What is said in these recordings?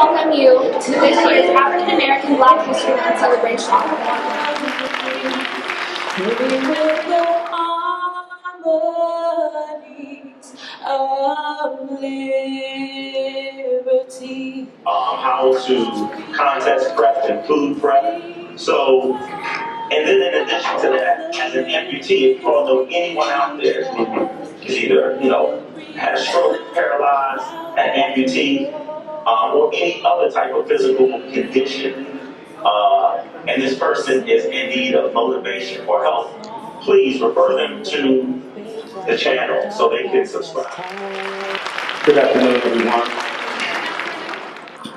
welcome you to this year's African American Black History Month celebration. Of liberty. How to contest prep and food prep. So, and then in addition to that, as an amputee, although anyone out there is either, had a stroke, paralyzed, an amputee, or any other type of physical condition, and this person is in need of motivation or help, please refer them to the channel so they can subscribe. Good afternoon, everyone.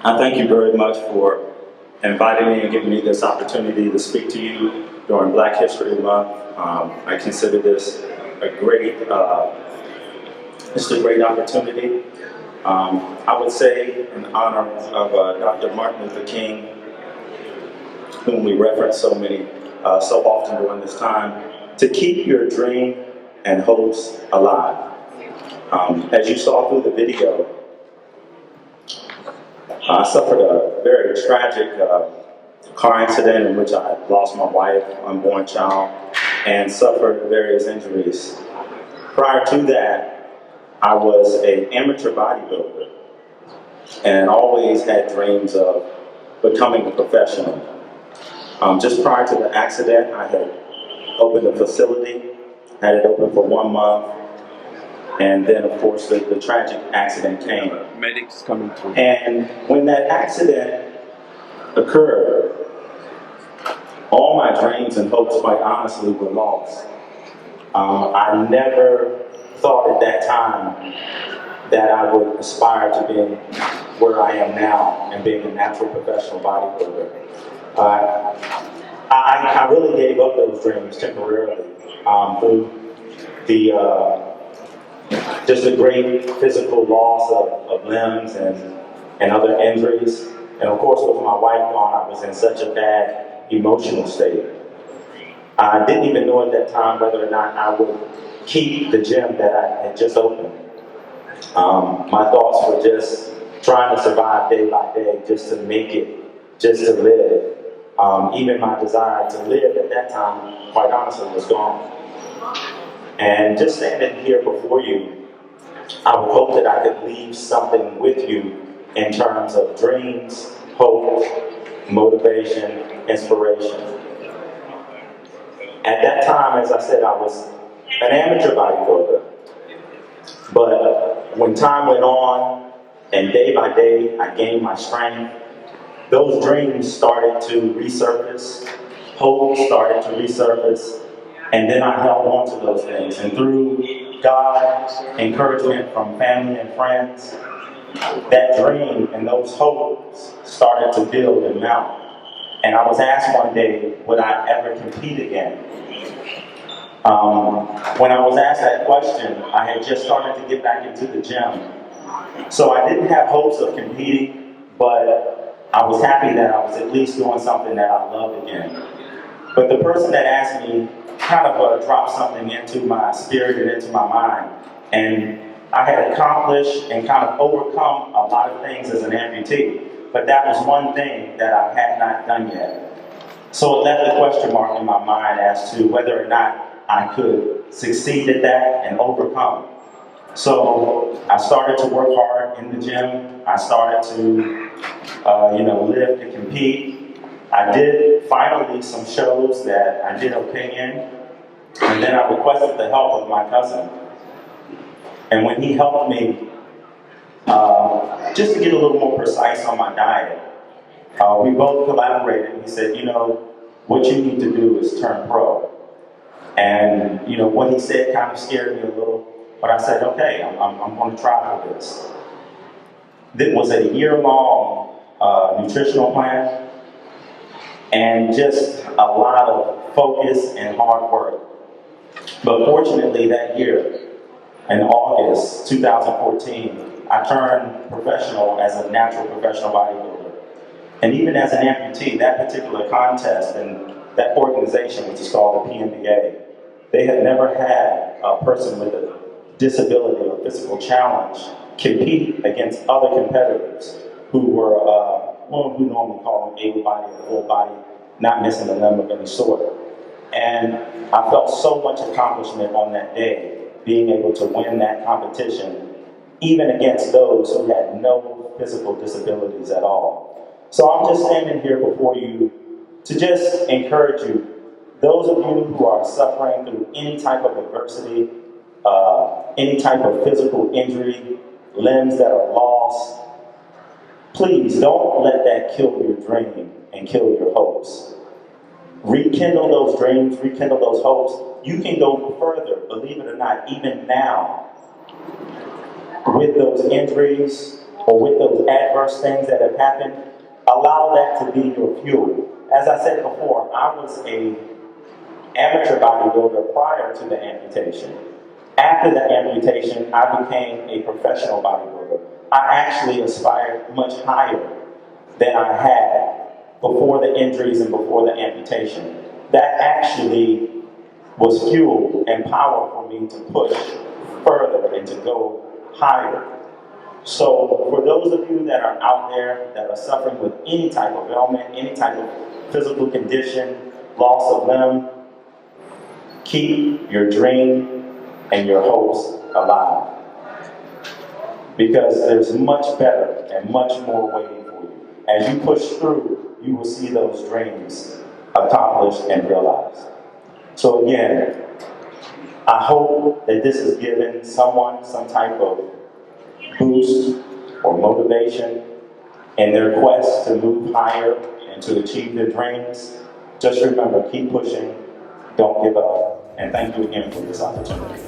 I thank you very much for inviting me and giving me this opportunity to speak to you during Black History Month. I consider this a great opportunity. I would say in honor of Dr. Martin Luther King, whom we reference so often during this time, to keep your dream and hopes alive. As you saw through the video, I suffered a very tragic car accident in which I lost my wife, unborn child, and suffered various injuries. Prior to that, I was an amateur bodybuilder and always had dreams of becoming a professional. Just prior to the accident, I had opened a facility, had it open for 1 month, and then, of course, the tragic accident came. Medics coming through. And when that accident occurred, all my dreams and hopes, quite honestly, were lost. I never thought at that time that I would aspire to being where I am now and being a natural professional bodybuilder. I really gave up those dreams temporarily through just a great physical loss of limbs and other injuries. And of course, with my wife gone, I was in such a bad emotional state. I didn't even know at that time whether or not I would keep the gym that I had just opened. My thoughts were just trying to survive day by day, just to make it, just to live. Even my desire to live at that time, quite honestly, was gone. And just standing here before you, I would hope that I could leave something with you in terms of dreams, hope, motivation, inspiration. At that time, as I said, I was an amateur bodybuilder. But when time went on, and day by day, I gained my strength, those dreams started to resurface, hope started to resurface, and then I held on to those things. And through God's encouragement from family and friends, that dream and those hopes started to build and mount. And I was asked one day, would I ever compete again? When I was asked that question, I had just started to get back into the gym. So I didn't have hopes of competing, but I was happy that I was at least doing something that I loved again. But the person that asked me kind of dropped something into my spirit and into my mind. And I had accomplished and kind of overcome a lot of things as an amputee, but that was one thing that I had not done yet. So it left a question mark in my mind as to whether or not I could succeed at that and overcome. So I started to work hard in the gym. I started to, live to compete. I did finally some shows that I did okay in, and then I requested the help of my cousin. And when he helped me, just to get a little more precise on my diet, we both collaborated. He said, what you need to do is turn pro. And, what he said kind of scared me a little, but I said, okay, I'm going to try for this. It was a year-long nutritional plan, and just a lot of focus and hard work. But fortunately that year, in August 2014, I turned professional as a natural professional bodybuilder. And even as an amputee, that particular contest and that organization, which is called the PMBA, they had never had a person with a disability or physical challenge compete against other competitors. who were, well, we normally call them able body or full body, not missing a limb of any sort. And I felt so much accomplishment on that day, being able to win that competition, even against those who had no physical disabilities at all. So I'm just standing here before you to just encourage you, those of you who are suffering through any type of adversity, any type of physical injury, limbs that are lost, please don't let that kill your dream and kill your hopes. Rekindle those dreams, rekindle those hopes. You can go further, believe it or not, even now, with those injuries or with those adverse things that have happened. Allow that to be your fuel. As I said before, I was an amateur bodybuilder prior to the amputation. After the amputation, I became a professional bodybuilder. I actually aspired much higher than I had before the injuries and before the amputation. That actually was fuel and power for me to push further and to go higher. So for those of you that are out there that are suffering with any type of ailment, any type of physical condition, loss of limb, keep your dream and your hopes alive. Because there's much better and much more waiting for you. As you push through, you will see those dreams accomplished and realized. So again, I hope that this has given someone some type of boost or motivation in their quest to move higher and to achieve their dreams. Just remember, keep pushing, don't give up, and thank you again for this opportunity.